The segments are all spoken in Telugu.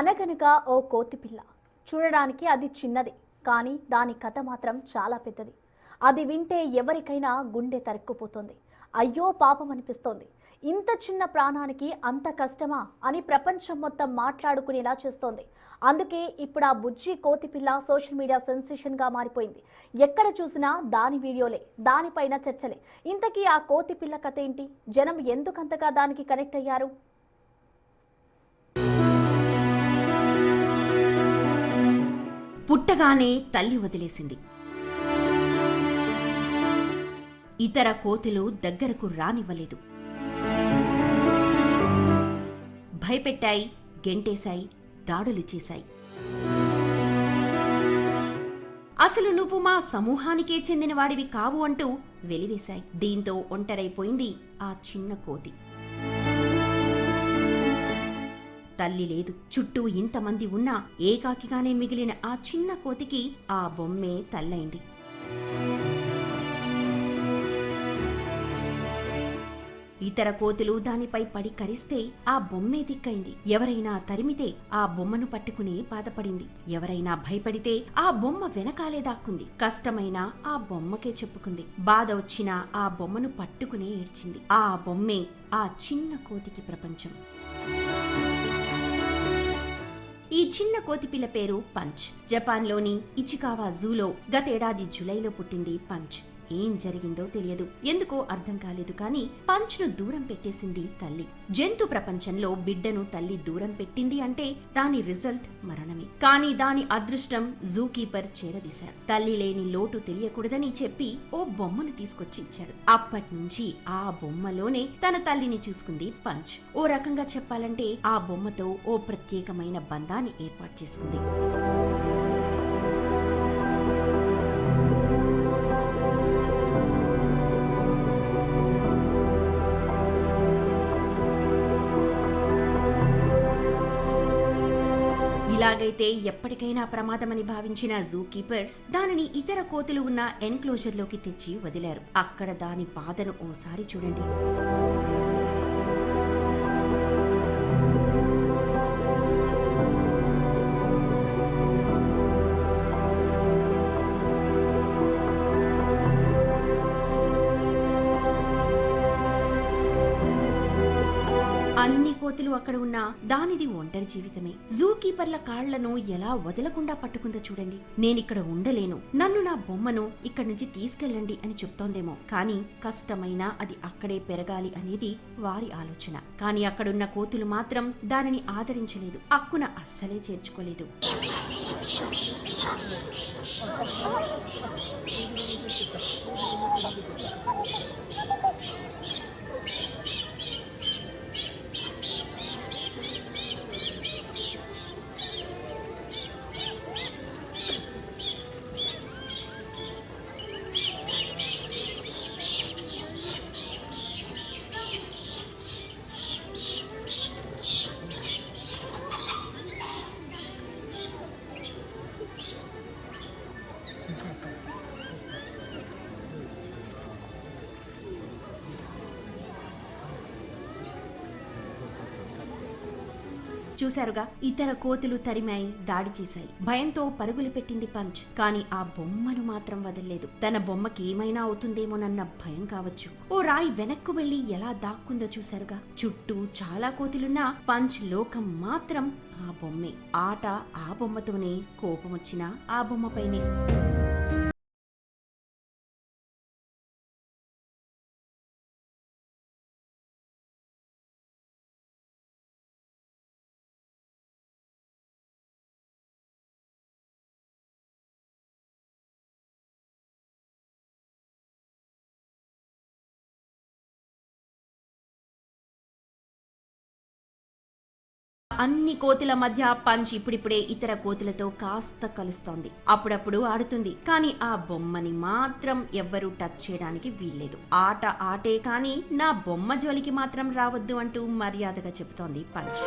అనగనగా ఓ కోతిపిల్ల. చూడడానికి అది చిన్నది, కానీ దాని కథ మాత్రం చాలా పెద్దది. అది వింటే ఎవరికైనా గుండె తరుక్కుపోతుంది. అయ్యో పాపం అనిపిస్తోంది. ఇంత చిన్న ప్రాణానికి అంత కష్టమా అని ప్రపంచం మొత్తం మాట్లాడుకునేలా చేస్తోంది. అందుకే ఇప్పుడు ఆ బుజ్జి కోతిపిల్ల సోషల్ మీడియా సెన్సేషన్గా మారిపోయింది. ఎక్కడ చూసినా దాని వీడియోలే, దానిపైన చర్చలే. ఇంతకీ ఆ కోతిపిల్ల కథ ఏంటి? జనం ఎందుకంతగా దానికి కనెక్ట్ అయ్యారు? పుట్టగానే తల్లి వదిలేసింది. ఇతర కోతులు దగ్గరకు రానివ్వలేదు. భయపెట్టాయి, గెంటేశాయి, దాడులు చేశాయి. అసలు నువ్వు మా సమూహానికే చెందినవాడివి కావు అంటూ వెలివేశాయి. దీంతో ఒంటరైపోయింది ఆ చిన్న కోతి. తల్లి లేదు, చుట్టూ ఇంతమంది ఉన్నా ఏకాకిగానే మిగిలిన ఆ చిన్న కోతికి ఆ బొమ్మే తల్లైంది. ఇతర కోతులు దానిపై పడి కరిస్తే ఆ బొమ్మే దిక్కైంది. ఎవరైనా తరిమితే ఆ బొమ్మను పట్టుకుని బాధపడింది. ఎవరైనా భయపడితే ఆ బొమ్మ వెనకాలే దాక్కుంది. కష్టమైనా ఆ బొమ్మకే చెప్పుకుంది. బాధ వచ్చినా ఆ బొమ్మను పట్టుకునే ఏడ్చింది. ఆ బొమ్మే ఆ చిన్న కోతికి ప్రపంచం. ఈ చిన్న కోతిపిల్ల పేరు పంచ్. జపాన్లోని ఇచికావా జూలో గతేడాది జూలైలో పుట్టింది పంచ్. ఏం జరిగిందో తెలియదు, ఎందుకో అర్థం కాలేదు. కానీ పంచ్ ను దూరం పెట్టేసింది తల్లి. జంతు ప్రపంచంలో బిడ్డను తల్లి దూరం పెట్టింది అంటే దాని రిజల్ట్ మరణమే. కానీ దాని అదృష్టం జూ కీపర్ చేరదీశారు. తల్లి లేని లోటు తెలియకూడదని చెప్పి ఓ బొమ్మను తీసుకొచ్చి ఇచ్చాడు. అప్పటి నుంచి ఆ బొమ్మలోనే తన తల్లిని చూసుకుంది పంచ్. ఓ రకంగా చెప్పాలంటే ఆ బొమ్మతో ఓ ప్రత్యేకమైన బంధాన్ని ఏర్పాటు చేసుకుంది. ఇలాగైతే ఎప్పటికైనా ప్రమాదమని భావించిన జూ కీపర్స్ దానిని ఇతర కోతులు ఉన్న ఎన్క్లోజర్ లోకి తెచ్చి వదిలారు. అక్కడ దాని బాధను ఓసారి చూడండి. అన్ని కోతులు అక్కడ ఉన్నా దానిది ఒంటరి జీవితమే. జూ కీపర్ల కాళ్లను ఎలా వదలకుండా పట్టుకుందో చూడండి. నేనిక్కడ ఉండలేను, నన్ను నా బొమ్మను ఇక్కడి నుంచి తీసుకెళ్ళండి అని చెప్తోందేమో. కానీ కష్టమైనా అది అక్కడే పెరగాలి అనేది వారి ఆలోచన. కానీ అక్కడున్న కోతులు మాత్రం దానిని ఆదరించలేదు, అక్కున అస్సలే చేర్చుకోలేదు. చూశారుగా, ఇతర కోతులు తరిమాయి, దాడి చేశాయి. భయంతో పరుగులు పెట్టింది పంచ్. కానీ ఆ బొమ్మను మాత్రం వదలలేదు. తన బొమ్మకి ఏమైనా అవుతుందేమోనన్న భయం కావచ్చు. ఓ రాయి వెనక్కు వెళ్లి ఎలా దాక్కుందో చూశారుగా. చుట్టూ చాలా కోతులున్నా పంచ్ లోకం మాత్రం ఆ బొమ్మే. ఆట ఆ బొమ్మతోనే, కోపం వచ్చినా ఆ బొమ్మపైనే. అన్ని కోతుల మధ్య పంచ్ ఇప్పుడిప్పుడే ఇతర కోతులతో కాస్త కలుస్తోంది. అప్పుడప్పుడు ఆడుతుంది, కానీ ఆ బొమ్మని మాత్రం ఎవ్వరూ టచ్ చేయడానికి వీల్లేదు. ఆట ఆటే కానీ నా బొమ్మ జోలికి మాత్రం రావద్దు అంటూ మర్యాదగా చెబుతోంది పంచ్.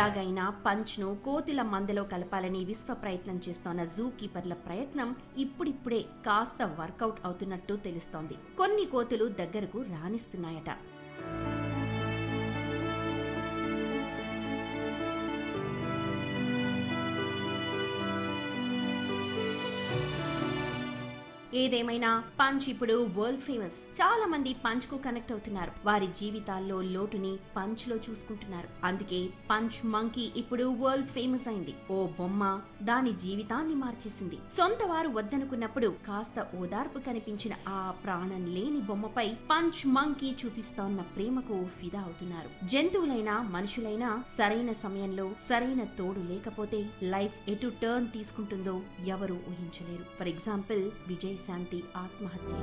ఎలాగైనా పంచ్ను కోతుల మందలో కలపాలని విశ్వ ప్రయత్నం చేస్తోన్న జూ కీపర్ల ప్రయత్నం ఇప్పుడిప్పుడే కాస్త వర్కౌట్ అవుతున్నట్టు తెలుస్తోంది. కొన్ని కోతులు దగ్గరకు రానిస్తున్నాయట. ఏదేమైనా పంచ్ ఇప్పుడు వరల్డ్ ఫేమస్. చాలా మంది పంచ్ కు కనెక్ట్ అవుతున్నారు. వారి జీవితాల్లో లోటుని పంచ్ లో చూసుకుంటున్నారు. అందుకే పంచ్ మంకీ ఇప్పుడు వరల్డ్ ఫేమస్ అయింది. ఓ బొమ్మ దాని జీవితాన్ని మార్చేసింది. సొంత వారు వద్దనుకున్నప్పుడు కాస్త ఓదార్పు కనిపించిన ఆ ప్రాణం లేని బొమ్మపై పంచ్ మంకీ చూపిస్తోన్న ప్రేమకు ఫిదా అవుతున్నారు. జంతువులైనా మనుషులైనా సరైన సమయంలో సరైన తోడు లేకపోతే లైఫ్ ఎటు టర్న్ తీసుకుంటుందో ఎవరూ ఊహించలేరు. ఫర్ ఎగ్జాంపుల్ విజయశాంతి ఆత్మహత్య.